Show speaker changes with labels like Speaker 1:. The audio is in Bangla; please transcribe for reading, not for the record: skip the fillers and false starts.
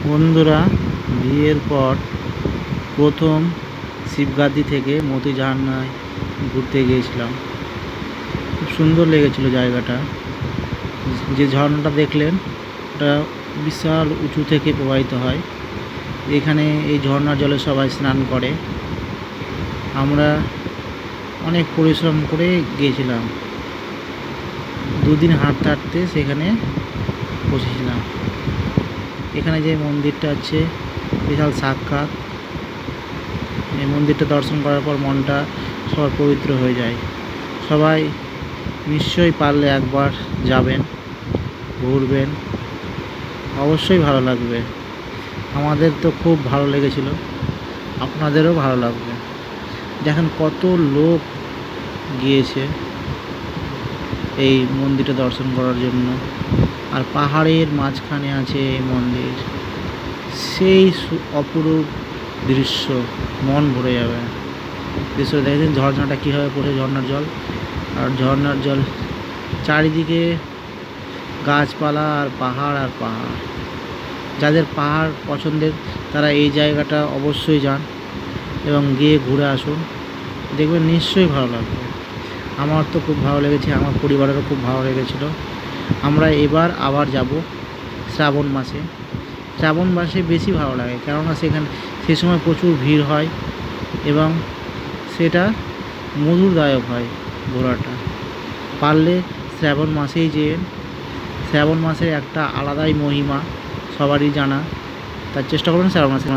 Speaker 1: বন্ধুরা, বিয়ের পর প্রথম শিবগাদ্দি থেকে মতি ঝর্ণায় ঘুরতে গিয়েছিলাম। খুব সুন্দর লেগেছিল জায়গাটা। যে ঝর্ণাটা দেখলেন ওটা বিশাল উঁচু থেকে প্রবাহিত হয়। এখানে এই ঝর্ণার জলে সবাই স্নান করে। আমরা অনেক পরিশ্রম করে গিয়েছিলাম। দুদিন হাঁটতে হাঁটতে সেখানে পৌঁছেছিলাম। এখানে যে মন্দিরটা আছে বিশাল সাক্ষাৎ। এই মন্দিরটা দর্শন করার পর মনটা সবার পবিত্র হয়ে যায়। সবাই নিশ্চয়ই পারলে একবার যাবেন, ঘুরবেন, অবশ্যই ভালো লাগবে। আমাদের তো খুব ভালো লেগেছিল, আপনাদেরও ভালো লাগবে। দেখেন কত লোক গিয়েছে এই মন্দিরটা দর্শন করার জন্য। আর পাহাড়ের মাঝখানে আছে এই মন্দির। সেই অপরূপ দৃশ্য, মন ভরে যাবে। দৃশ্য দেখেছেন ঝর্ণাটা কীভাবে পড়ে, ঝর্ণার জল। আর ঝর্ণার জল চারিদিকে গাছপালা আর পাহাড় আর পাহাড়। যাদের পাহাড় পছন্দের তারা এই জায়গাটা অবশ্যই যান এবং গিয়ে ঘুরে আসুন, দেখবেন নিশ্চয়ই ভালো লাগবে। আমার তো খুব ভালো লেগেছে, আমার পরিবারেরও খুব ভালো লেগেছিল। আমরা এবার আবার যাব শ্রাবণ মাসে। শ্রাবণ মাসে বেশি ভালো লাগে, কেননা সে সময় প্রচুর ভিড় হয় এবং সেটা মধুরদায়ক হয় ঘোরাটা। পারলে শ্রাবণ মাসেই যেন। শ্রাবণ মাসের একটা আলাদাই মহিমা সবারই জানা, তার চেষ্টা করবেন শ্রাবণ মাসে।